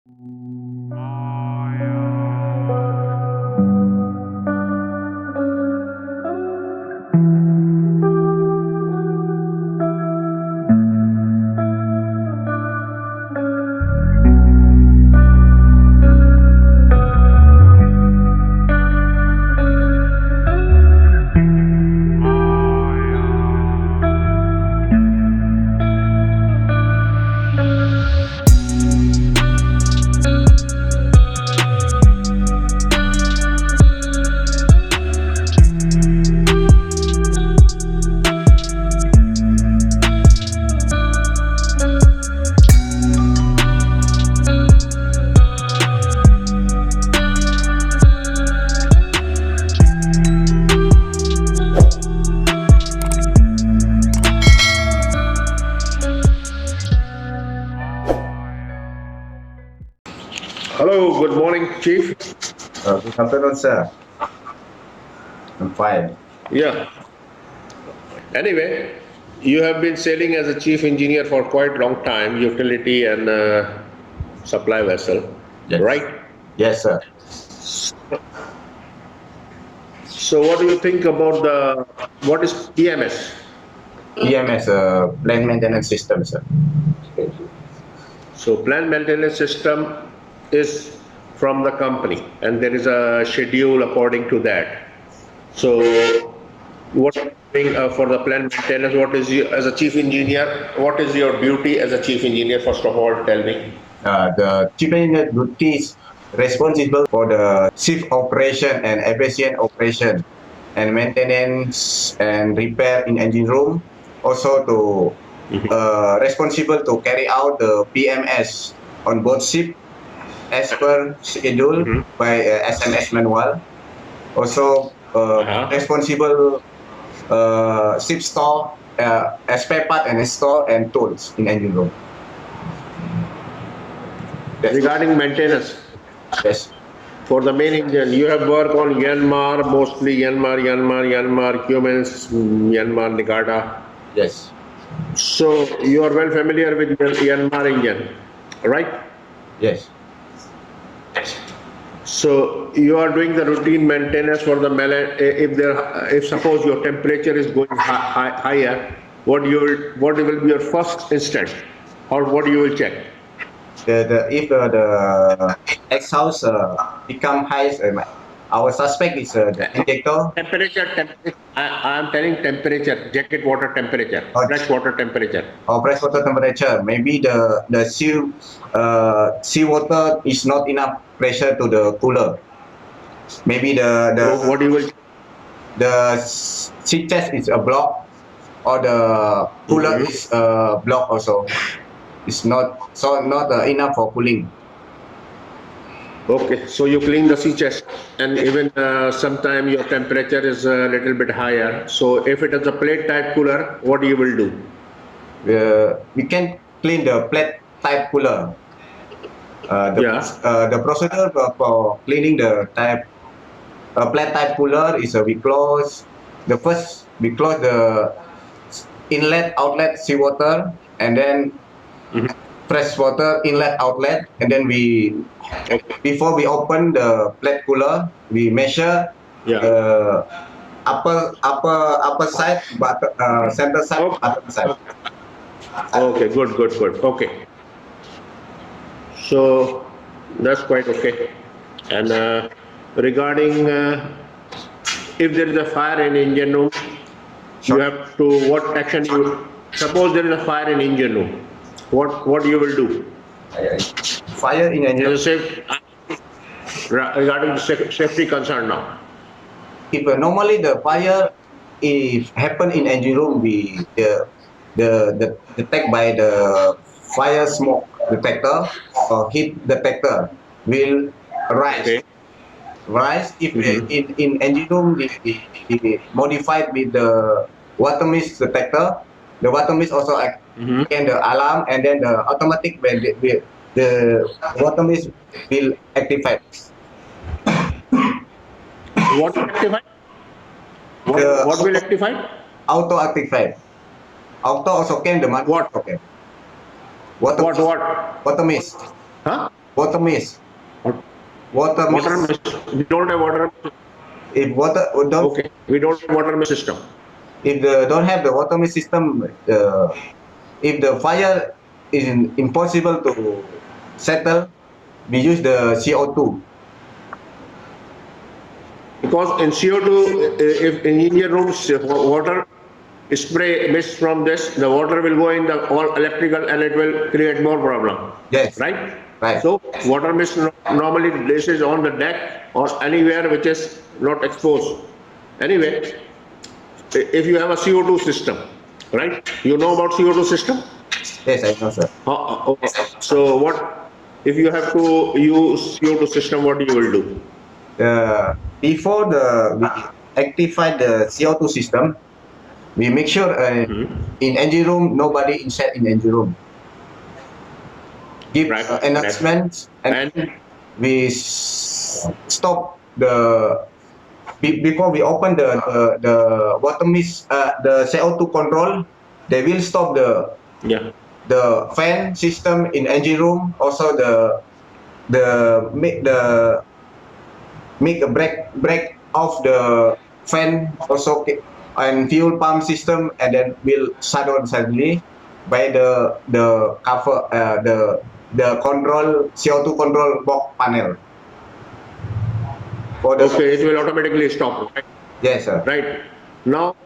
Hello, good morning, Chief. Good afternoon, sir. I'm fine. Yeah. Anyway, you have been sailing as a chief engineer for quite long time, utility and supply vessel, Yes. right? Yes, sir. So, what do you think about what is PMS? EMS, plant maintenance system, sir. So, plant maintenance system is from the company, and there is a schedule according to that. So, what are you doing for the plant maintenance? What is you as a chief engineer? What is your duty as a chief engineer? First of all, tell me. The chief engineer duty is responsible for the ship operation and efficient operation and maintenance and repair in engine room. Also to responsible to carry out the PMS on board ship as per schedule by SMS manual. Also responsible ship store, spare part and store and tools in engine room. Regarding maintenance, Yes. for the main engine, you have worked on Myanmar, mostly Myanmar, Cummins, Myanmar, Negara. Yes. So you are well familiar with Myanmar engine, right? Yes. So you are doing the routine maintenance for the if suppose your temperature is going higher, what will be your first instant, or what you will check? If the exhaust become high, our suspect is the injector. I am telling temperature, jacket water temperature, fresh water temperature. Or fresh water temperature. Maybe the sea water is not enough pressure to the cooler. Maybe So what you will the sea chest is a block, or the cooler is a block also. It's not enough for cooling. Okay, so you clean the sea chest, and even sometime your temperature is a little bit higher. So if it is a plate type cooler, what you will do? We can clean the plate type cooler. The procedure for cleaning the plate type cooler is we close the inlet outlet seawater, and then fresh water inlet outlet, and then before we open the plate cooler, we measure the upper side, but center side, bottom side. Okay, good. Okay, so that's quite okay. And regarding if there is a fire in engine room, you have to what action you suppose there is a fire in engine room. What you will do? Fire in engine. As a regarding the safety concern now. If normally the fire if happen in engine room, the detect by the fire smoke detector or heat detector will rise. Okay. Rise if in engine room we modified with the water mist detector. The water mist also and the alarm, and then the automatic when the water mist will activate. What will activate? What will activate? Auto activate. Auto also can the What? Okay. Water mist. Huh? water mist. What- Water Water mist. mist. We don't have water. If water don't, Okay, we don't have water mist system. if the don't have the water mist system, if the fire is impossible to settle, we use the CO2. Because in CO2, if in Indian rooms, if water spray mist from this, the water will go in the all electrical and it will create more problem. Yes. Right? Right. So water mist normally this is on the deck or anywhere which is not exposed. Anyway, if you have a CO2 system, right? You know about CO2 system? Yes, I know, sir. So what, if you have to use CO2 system, what you will do? Before we activate the CO2 system, we make sure in engine room nobody inside in engine room. Give Right. announcements and And we stop the before we open the water mist the CO2 control. They will stop yeah, the fan system in engine room. Also the make a break off the fan also and fuel pump system, and then will shut down suddenly by the cover the control CO2 control box panel for the. okay, it will automatically stop. Right? Yes, sir. Right. Now,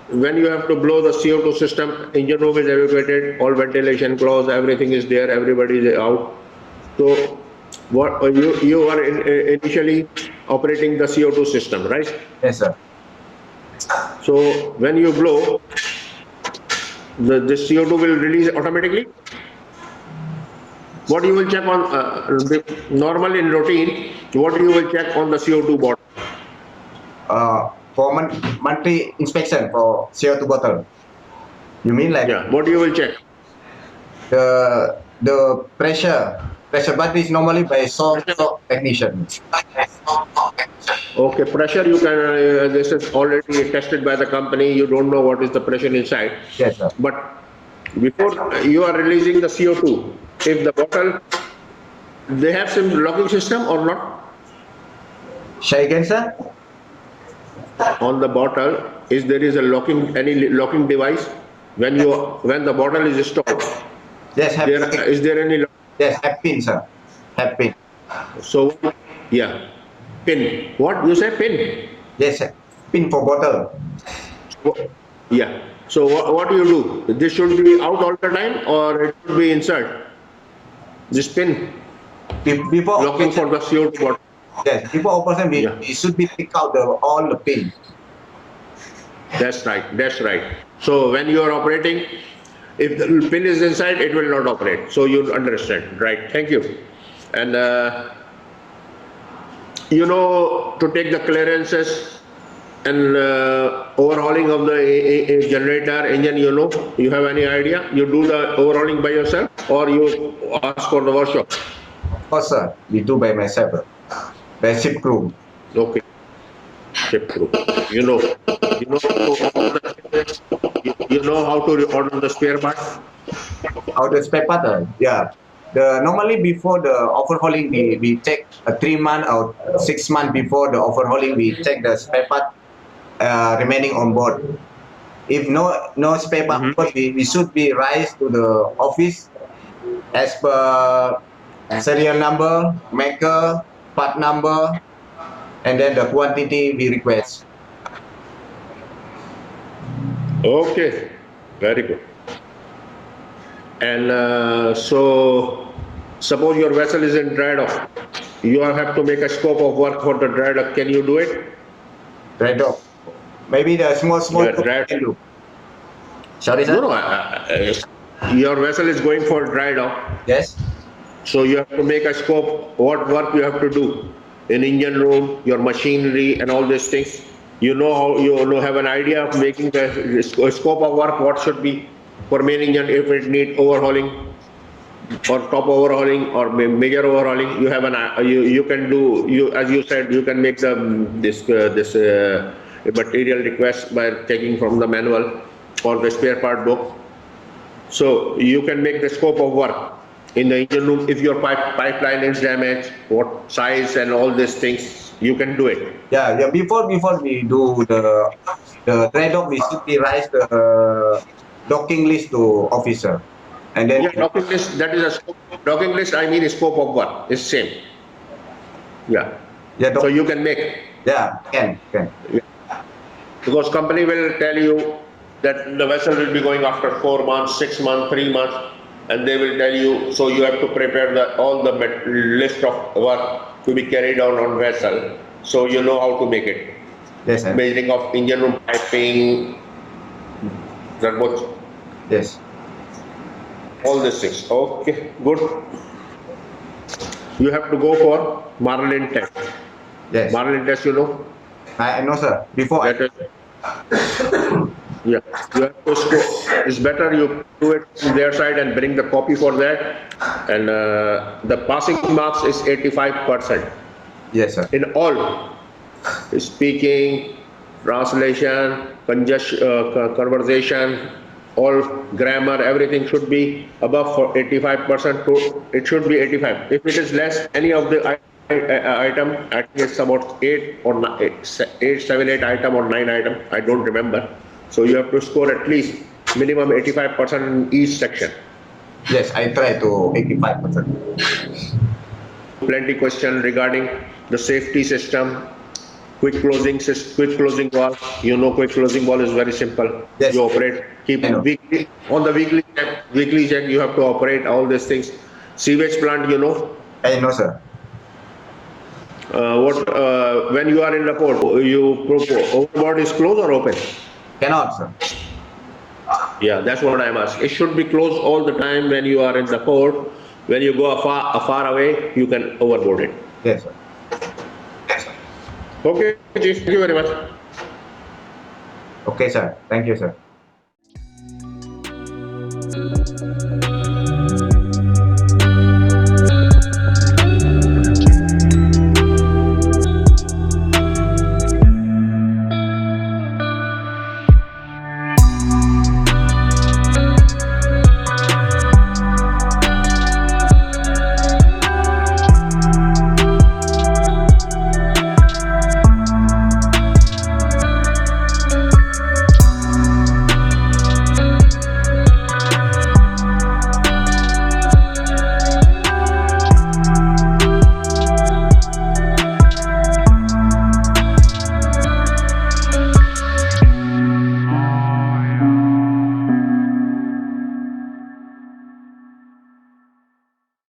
when you have to blow the CO2 system, engine room is evacuated, all ventilation closed, everything is there, everybody is out. So, what you are initially operating the CO2 system, right? Yes, sir. So, when you blow, the CO2 will release automatically. What you will check on normal in routine? What you will check on the CO2 bottle? For monthly inspection for CO2 bottle. You mean like Yeah. What you will check? the pressure button is normally by soft technician. Okay, pressure you can, this is already tested by the company, you don't know what is the pressure inside. Yes, sir. But before you are releasing the CO2, if the bottle, they have some locking system or not? Say again, sir. On the bottle, is there is a locking, any locking device? When the bottle is stopped, Yes, have is there any, yes, have pin, sir. Have pin. so, yeah, pin. What, you say pin? Yes, sir. Pin for bottle. Yeah. So what do you do? This should be out all the time or it should be insert? This pin Before locking for the CO2 bottle. yes, before operation Yeah. we should be pick out all the pin. That's right. That's right. So when you are operating, if the pin is inside, it will not operate. So you understand, right? Thank you. And to take the clearances and overhauling of the generator engine, you have any idea? You do the overhauling by yourself or you ask for the workshop? Of course, sir. We do by myself. By ship crew. Okay. Ship crew. You know, you know how to order the spare part? How the spare part? Yeah. Normally before the overhauling we check 3 month or 6 month before the overhauling we check the spare part remaining on board. If no spare part, Mhm. we should be rise to the office as per serial number, maker, part number, and then the quantity we request. Okay. Very good. And so, suppose your vessel is in dry dock. You have to make a scope of work for the dry dock. Can you do it? Dry dock. Maybe the small Yeah, group dry. can do. Sorry, No, sir. no. Your vessel is going for dry dock. Yes. So you have to make a scope, what work you have to do in engine room, your machinery and all these things. You know how have an idea of making the scope of work, what should be for main engine if it need overhauling or top overhauling or major overhauling. You have you can do, as you said, you can make the this material request by checking from the manual or the spare part book. So you can make the scope of work. in the engine room. If your pipeline is damaged, what size and all these things, you can do it. Yeah, yeah. Before we do the dry dock, we should be write the docking list to officer, and then Yeah, docking list, that is a scope. Docking list, I mean scope of work is same. Yeah. yeah, So you can make, yeah, can. because company will tell you that the vessel will be going after 4 months, 6 months, 3 months, and they will tell you, so you have to prepare all the list of work to be carried on vessel, so you know how to make it. Yes, sir. Measuring of engine room piping, that was Yes. all these things. Okay, good. You have to go for Marlin test. Yes. Marlin test, you know? I know, sir. Before That is, yeah, you have to score. It's better you do it from their side and bring the copy for that. And the passing marks is 85% yes, sir. in all. Speaking, translation, conversation, all grammar, everything should be above for 85% to, it should be 85. If it is less, any of the item, I think it's about 8 or 8, 7, 8 item or 9 item, I don't remember. So you have to score at least minimum 85% in each section. Yes, I try to 85%. Plenty question regarding the safety system, quick closing valve. You know, quick closing valve is very simple. Yes. You operate, keep I know. weekly on the weekly check. You have to operate all these things. Sewage plant, you know, I know, sir. when you are in the port, you overboard is closed or open? Cannot, sir. Yeah, that's what I'm asking. It should be closed all the time when you are in the port. When you go far away, you can overboard it. Yes, sir. Okay, Chief. Thank you very much. Okay, sir. Thank you, sir.